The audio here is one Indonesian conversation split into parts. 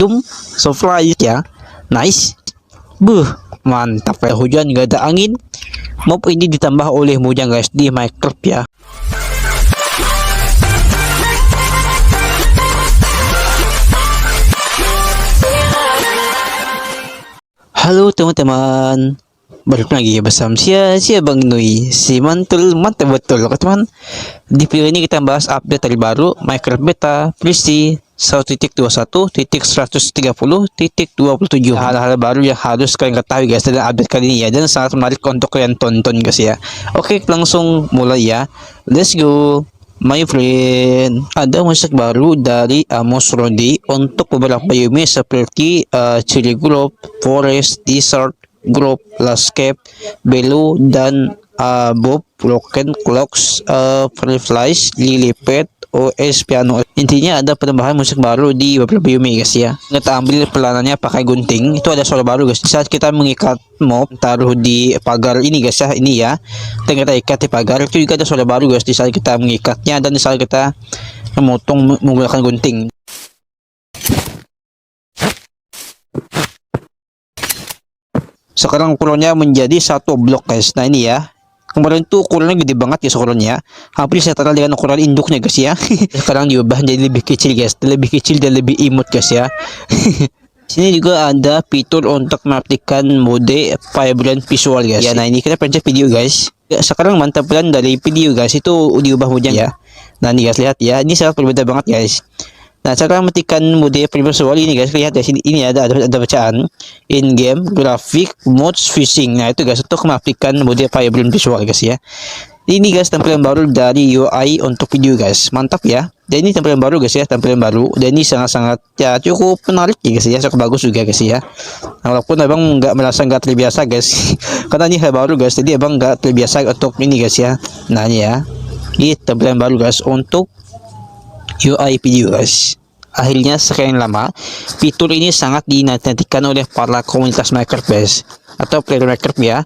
Doom, surprise ya. Nice. Buh, mantap ya. Hujan gak ada angin. Mob ini ditambah oleh Mojang guys di Minecraft ya. Halo teman-teman, balik lagi bersama saya Bang Nui, si mantul mantap betul teman. Di video ini kita bahas update terbaru Minecraft Beta versi 1.21.130.27. Hal-hal baru yang harus kalian ketahui guys dalam update kali ini ya, dan sangat menarik untuk kalian tonton guys ya. Oke, langsung mulai ya, let's go. My friend, ada musik baru dari Amos Rodi untuk beberapa Yumi seperti Chili Grove, Forest, Desert, Grove, Landscape, Belu, dan Bob, Broken Clocks, Fireflies, Lilipet, OS Piano. Intinya ada penambahan musik baru di beberapa Yumi guys ya. Kita ambil pelanannya pakai gunting. Itu ada suara baru guys. Saat kita mengikat mob taruh di pagar ini guys ya, ini ya. Dan kita ikat di pagar, itu juga ada suara baru guys di saat kita mengikatnya dan di saat kita memotong menggunakan gunting. Sekarang ukurannya menjadi 1 blok guys. Nah ini ya. Kemarin tuh ukurannya gede banget ya ukurannya, hampir setara dengan ukuran induknya guys ya. Sekarang diubah jadi lebih kecil guys, lebih kecil dan lebih imut guys ya. Sini juga ada fitur untuk mengaktifkan mode vibrant visual guys ya. Nah ini kita pencet video guys. Sekarang mantapan dari video guys itu diubah Mojang ya. Nah ini guys lihat ya, ini sangat berbeda banget guys. Nah, cara mematikan mode visual ini guys, lihat di sini, ini ada bacaan in game graphic modes fishing. Nah itu guys untuk mematikan mode vibrant visual guys ya. Ini guys tampilan baru dari UI untuk video guys, mantap ya. Dan ini tampilan baru guys ya, tampilan baru, dan ini sangat-sangat ya cukup menarik ya guys ya, cukup bagus juga guys ya. Nah, walaupun abang nggak terbiasa guys karena ini hal baru guys, jadi abang nggak terbiasa untuk ini guys ya. Nah ini ya, ini tampilan baru guys untuk UI video guys. Akhirnya sekian lama fitur ini sangat dinantikan oleh para komunitas Minecraft guys, atau player Minecraft ya.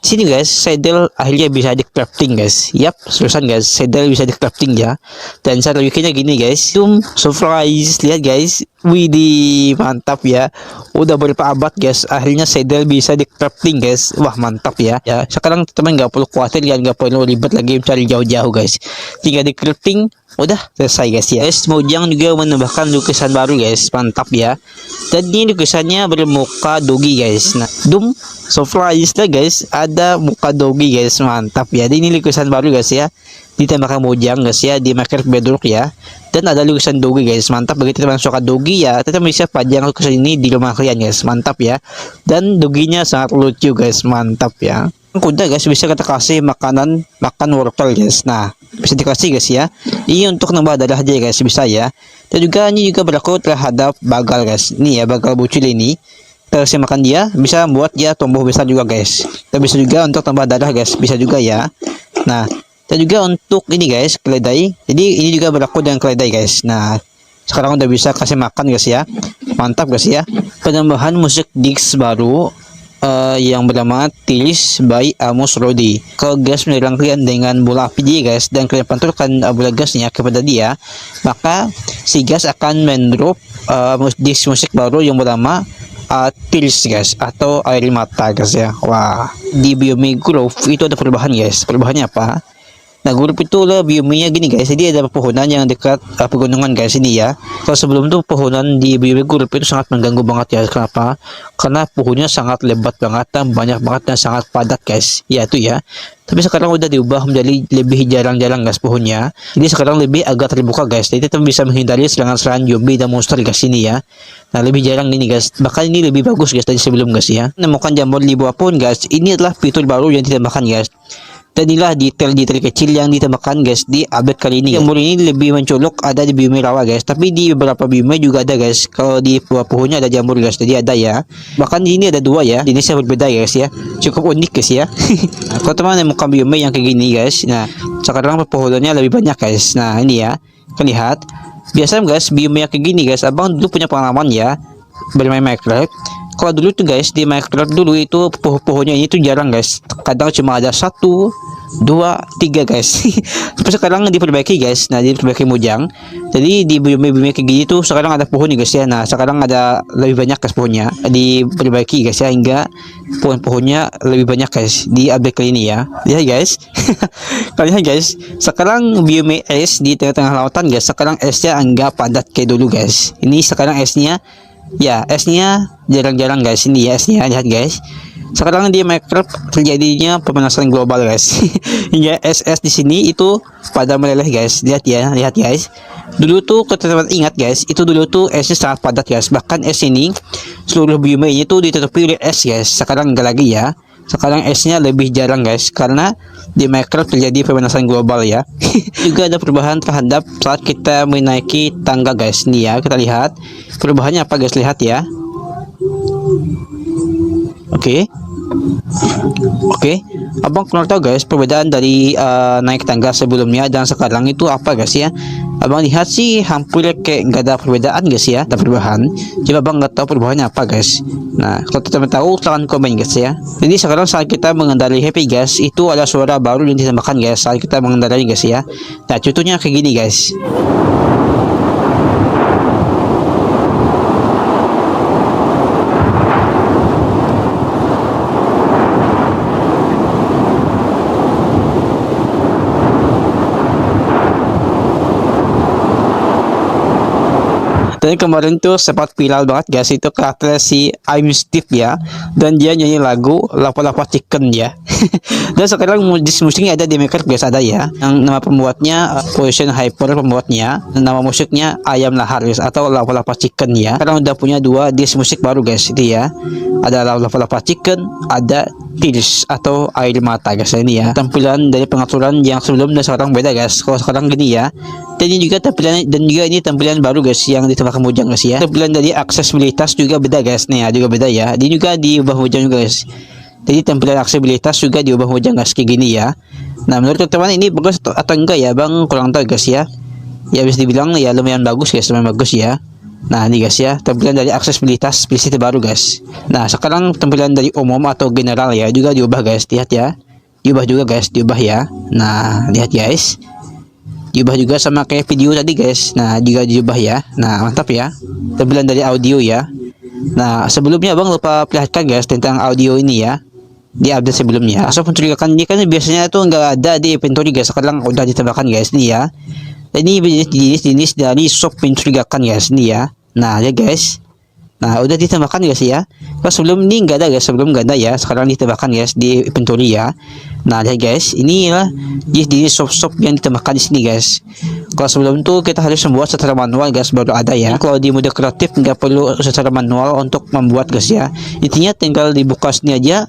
Sini guys, saddle akhirnya bisa di crafting guys. Yap, seriusan guys, saddle bisa di crafting ya. Dan cara bikinnya gini guys, surprise, lihat guys. Widih, mantap ya. Udah berapa abad guys, akhirnya saddle bisa di crafting guys. Wah mantap ya. Ya sekarang teman nggak perlu khawatir ya, nggak perlu ribet lagi mencari jauh-jauh guys. Tinggal di crafting, udah selesai guys ya. Guys, Mojang juga menambahkan lukisan baru guys, mantap ya. Dan ini lukisannya bermuka dogi guys. Nah, Doom surprise lah guys, ada muka dogi guys, mantap ya. Dan ini lukisan baru guys ya, ditambahkan Mojang guys ya di Minecraft Bedrock ya. Dan ada lukisan dogi guys, mantap. Bagi teman suka dogi ya, tetap bisa pajang lukisan ini di rumah kalian guys, mantap ya. Dan doginya sangat lucu guys, mantap ya. Kuda guys bisa kita kasih makan wortel guys. Nah bisa dikasih guys ya, ini untuk nambah darah aja guys, bisa ya. Dan juga ini juga berlaku terhadap bagal guys. Ini ya, bagal bucil ini kita kasih makan dia, bisa buat dia tumbuh besar juga guys. Dan bisa juga untuk tambah darah guys, bisa juga ya. Nah dan juga untuk ini guys, keledai, jadi ini juga berlaku dengan keledai guys. Nah sekarang udah bisa kasih makan guys ya, mantap guys ya. Penambahan musik Dix baru yang bernama Tilis by Amos Rodi. Kalau gas menyerang kalian dengan bola api dia guys, dan kalian pantulkan bola gasnya kepada dia, maka si gas akan mendrop musik baru yang bernama Tilis guys, atau air mata guys ya. Wah, di Biome Grove itu ada perubahan guys. Perubahannya apa? Nah grup itu lah biomenya gini guys, jadi ada pepohonan yang dekat pegunungan guys ini ya. Kalau sebelum tuh pepohonan di biome grup itu sangat mengganggu banget ya. Kenapa? Karena pohonnya sangat lebat banget dan banyak banget dan sangat padat guys ya, itu ya. Tapi sekarang udah diubah menjadi lebih jarang-jarang guys pohonnya, jadi sekarang lebih agak terbuka guys, jadi kita bisa menghindari serangan-serangan zombie dan monster guys ini ya. Nah lebih jarang ini guys, bahkan ini lebih bagus guys dari sebelum guys ya. Menemukan jamur di bawah pohon guys, ini adalah fitur baru yang ditambahkan guys. Dan inilah detail-detail kecil yang ditambahkan guys di update kali ini. Jamur ini lebih mencolok ada di biome rawa guys, tapi di beberapa biome juga ada guys. Kalau di bawah pohonnya ada jamur guys, jadi ada ya. Bahkan di ini ada dua ya, ini saya berbeda guys ya, cukup unik guys ya. Nah, kalau teman menemukan biome yang kayak gini guys, nah sekarang pohonnya lebih banyak guys. Nah ini ya, kan lihat. Biasanya guys biome yang kayak gini guys, abang dulu punya pengalaman ya bermain Minecraft. Kalau dulu tuh guys di Minecraft dulu itu pohon-pohonnya ini tuh jarang guys, kadang cuma ada 1, 2, 3 guys. Tapi sekarang diperbaiki guys. Nah, diperbaiki Mojang. Jadi di bumi kayak gini tuh sekarang ada pohon nih guys ya. Nah, sekarang ada lebih banyak guys pohonnya. Diperbaiki guys ya, hingga pohon-pohonnya lebih banyak guys di update kali ini ya. Lihat guys. Kalian guys, sekarang biome es di tengah-tengah lautan guys. Sekarang esnya enggak padat kayak dulu guys. Ini sekarang esnya, ya esnya jarang-jarang guys. Ini ya esnya, lihat guys. Sekarang di Minecraft terjadinya pemanasan global guys. Hingga es di sini itu pada meleleh guys. Lihat ya, lihat guys. Dulu tuh teman-teman ingat guys, itu dulu tuh esnya sangat padat guys. Bahkan es ini seluruh biome itu ditutupi oleh es guys. Sekarang enggak lagi ya. Sekarang esnya lebih jarang guys, karena di Minecraft terjadi pemanasan global ya. Juga ada perubahan terhadap saat kita menaiki tangga guys. Nih ya, kita lihat perubahannya apa guys, lihat ya. Oke, abang kenal tahu guys perbedaan dari naik tangga sebelumnya dan sekarang itu apa guys ya? Abang lihat sih hampir kayak nggak ada perbedaan guys ya, ada perubahan. Coba abang nggak tahu perubahannya apa guys. Nah, kalau teman-teman tahu silahkan komen guys ya. Jadi sekarang saat kita mengendarai happy guys, itu ada suara baru yang ditambahkan guys saat kita mengendarai guys ya. Nah, contohnya kayak gini guys. Dan kemarin tuh sempat viral banget guys, itu karakter si I'm Steve ya, dan dia nyanyi lagu Lapa-Lapa Chicken ya. Dan sekarang musiknya ada di Minecraft guys, ada ya, yang nama pembuatnya Poison Hyper pembuatnya, nama musiknya Ayam Lahar guys, atau Lapa-Lapa Chicken ya. Sekarang udah punya 2 disk musik baru guys, itu ya, ada Lapa-Lapa Chicken, ada Tears atau air mata guys. Ini ya tampilan dari pengaturan yang sebelum dan sekarang beda guys. Kalau sekarang gini ya, dan ini juga tampilan, dan juga ini tampilan baru guys yang ditambahkan Mojang guys ya. Tampilan dari aksesibilitas juga beda guys. Nih ya, juga beda ya. Ini juga diubah Mojang juga guys. Jadi tampilan aksesibilitas juga diubah Mojang guys kayak gini ya. Nah, menurut teman-teman ini bagus atau enggak ya, bang kurang tahu guys ya. Ya bisa dibilang ya lumayan bagus guys, lumayan bagus ya. Nah, ini guys ya, tampilan dari aksesibilitas spesies baru guys. Nah, sekarang tampilan dari umum atau general ya juga diubah guys. Lihat ya, diubah juga guys, diubah ya. Nah, lihat guys, diubah juga sama kayak video tadi guys. Nah, juga diubah ya. Nah, mantap ya. Tampilan dari audio ya. Nah, sebelumnya bang lupa perlihatkan guys tentang audio ini ya, di update sebelumnya. Asal pencurigaan ini kan biasanya tuh nggak ada di inventory guys. Sekarang udah ditambahkan guys ini ya. Ini jenis dari shop mencurigakan guys ini ya. Nah, ya guys. Nah, udah ditambahkan guys ya. Kalau sebelum ini enggak ada guys, sebelum enggak ada ya. Sekarang ditambahkan guys di inventory ya. Nah, lihat guys, ini ya jenis shop yang ditambahkan di sini guys. Kalau sebelum itu kita harus membuat secara manual guys, baru ada ya. Kalau di mode kreatif nggak perlu secara manual untuk membuat guys ya. Intinya tinggal dibuka sini aja,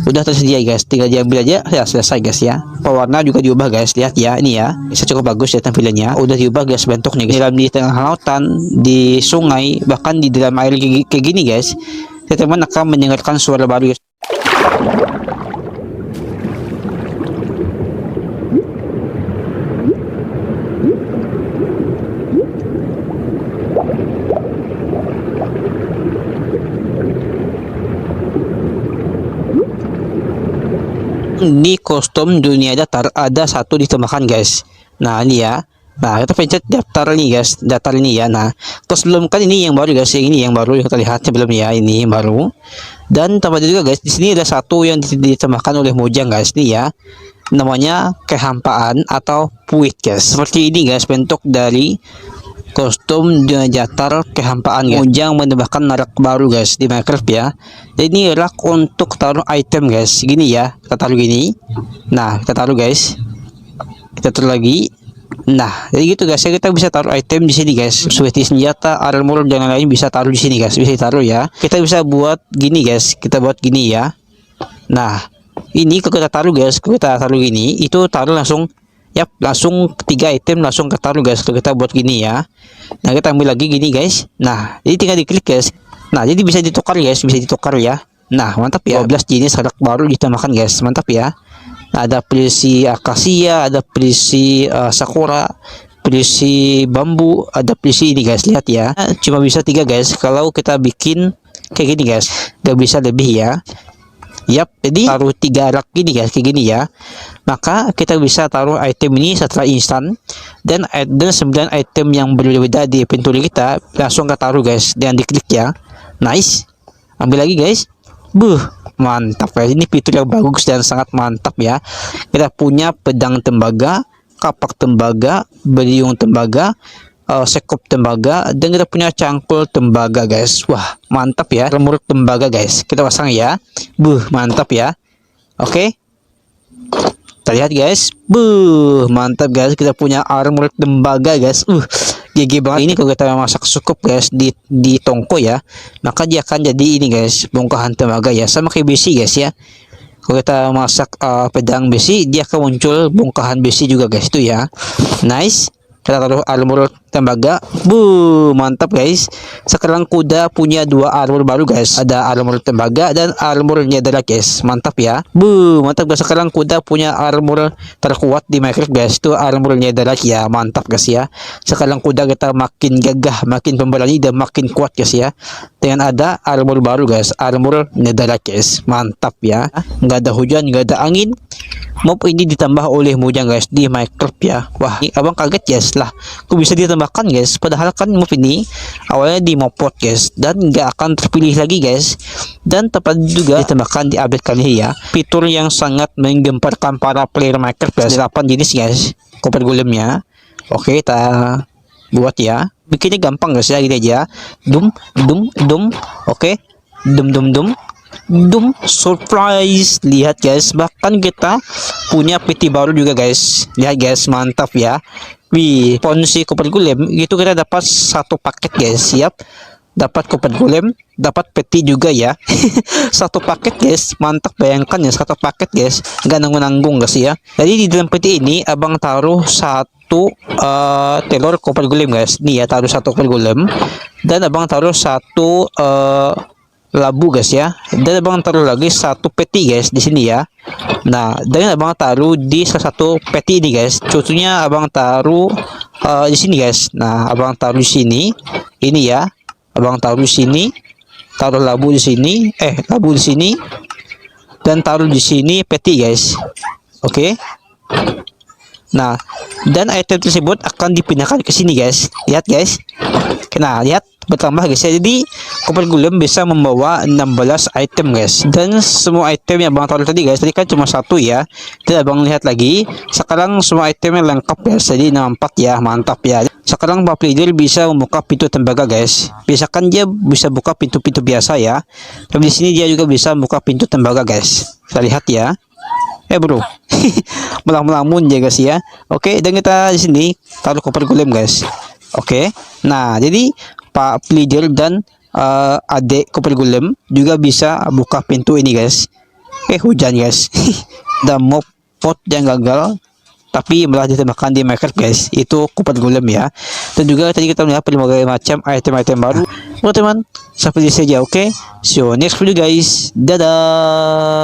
udah tersedia guys, tinggal diambil aja ya, selesai guys ya. Pewarna juga diubah guys, lihat ya, ini ya, bisa cukup bagus ya tampilannya. Udah diubah guys bentuknya guys. Dalam di tengah lautan, di sungai, bahkan di dalam air kayak gini guys, teman-teman akan mendengarkan suara baru guys. Ini kostum dunia datar ada 1 ditambahkan guys. Nah, ini ya. Nah, kita pencet daftar ini guys, daftar ini ya. Nah, sebelum kan ini yang baru guys, ini yang baru yang kita lihat sebelumnya, ini yang baru. Dan tambah juga guys, di sini ada 1 yang ditambahkan oleh Mojang guys, ini ya. Namanya kehampaan atau puit guys. Seperti ini guys bentuk dari kostum datar kehampaan guys. Mojang menambahkan rak baru guys di Minecraft ya. Jadi ini rak untuk taruh item guys, gini ya, kita taruh gini. Nah, kita taruh guys, kita taruh lagi. Nah, jadi gitu guys ya, kita bisa taruh item di sini guys, seperti senjata, armor dan lain-lain bisa taruh di sini guys, bisa ditaruh ya. Kita bisa buat gini guys, kita buat gini ya. Nah, ini kalau kita taruh guys, kalau kita taruh gini, itu taruh langsung. Yap, langsung 3 item langsung ketaruh guys kalau kita buat gini ya. Nah, kita ambil lagi gini guys. Nah, jadi tinggal diklik guys. Nah, jadi bisa ditukar guys, bisa ditukar ya. Nah, mantap ya. 12 jenis rak baru ditambahkan guys, mantap ya. Nah, ada pelisi akasia, ada pelisi sakura, pelisi bambu, ada pelisi ini guys, lihat ya. Cuma bisa 3 guys kalau kita bikin kayak gini guys, gak bisa lebih ya. Yap, jadi taruh 3 rak gini guys, kayak gini ya. Maka kita bisa taruh item ini secara instan, dan 9 item yang berbeda di inventory kita langsung kita taruh guys, dan diklik ya. Nice. Ambil lagi guys. Mantap guys. Ini fitur yang bagus dan sangat mantap ya. Kita punya pedang tembaga, kapak tembaga, beliung tembaga, sekop tembaga, dan kita punya cangkul tembaga guys. Wah, mantap ya. Armor tembaga guys. Kita pasang ya. Mantap ya. Oke. Kita lihat guys. Mantap guys. Kita punya armor tembaga guys. GG banget. Ini kalau kita masak cukup guys di tongko ya, maka dia akan jadi ini guys, bongkahan tembaga ya, sama kayak besi guys ya. Kalau kita masak pedang besi, dia akan muncul bongkahan besi juga guys, itu ya. Nice. Kita taruh armor tembaga. Mantap guys. Sekarang kuda punya 2 armor baru guys. Ada armor tembaga dan armor netherite guys. Mantap ya. Mantap guys. Sekarang kuda punya armor terkuat di Minecraft guys. Itu armor netherite ya. Mantap guys ya. Sekarang kuda kita makin gagah, makin pemberani, dan makin kuat guys ya. Dengan ada armor baru guys. Armor netherite guys. Mantap ya. Nggak ada hujan, nggak ada angin. Mob ini ditambah oleh Mojang guys di Minecraft ya. Wah, abang kaget guys lah, kok bisa ditambahkan guys, padahal kan mob ini awalnya di mopot guys, dan nggak akan terpilih lagi guys, dan tepat juga ditambahkan di update kali ini ya. Fitur yang sangat menggemparkan para player Minecraft guys. 8 jenis guys copper golemnya. Oke, kita buat ya. Bikinnya gampang guys ya, gini aja. Oke, surprise. Lihat guys, bahkan kita punya peti baru juga guys. Lihat guys, mantap ya. Ponsi copper golem itu kita dapat 1 paket guys. Siap, dapat copper golem, dapat peti juga ya. 1 paket guys, mantap. Bayangkan ya, 1 paket guys, nggak nanggung-nanggung guys ya. Jadi di dalam peti ini abang taruh 1 telur copper golem guys. Nih ya, taruh 1 copper golem, dan abang taruh 1 labu guys ya, dan abang taruh lagi 1 peti guys di sini ya. Nah, dan abang taruh di salah satu peti ini guys. Contohnya abang taruh di sini guys. Nah, abang taruh di sini ini ya. Abang taruh di sini, taruh labu di sini, labu di sini, dan taruh di sini peti guys. Oke. Nah, dan item tersebut akan dipindahkan ke sini guys. Lihat guys. Nah, lihat bertambah guys ya. Jadi copper golem bisa membawa 16 item guys, dan semua item yang abang taruh tadi guys, tadi kan cuma 1 ya. Dan abang lihat lagi, sekarang semua itemnya lengkap guys, jadi 64 ya. Mantap ya. Sekarang Pak Player bisa membuka pintu tembaga guys. Biasakan dia bisa buka pintu-pintu biasa ya, tapi di sini dia juga bisa membuka pintu tembaga guys. Kita lihat ya. Bro, melamun ya guys ya. Oke, dan kita di sini taruh copper golem guys. Oke, nah jadi Pak Player dan adik copper golem juga bisa buka pintu ini guys. Hujan guys. Dan mob pot yang gagal tapi malah ditembakkan di Minecraft guys, itu copper golem ya. Dan juga tadi kita melihat berbagai macam item-item baru. Teman-teman, sampai di sini saja. Oke, see you next video guys. Dadah.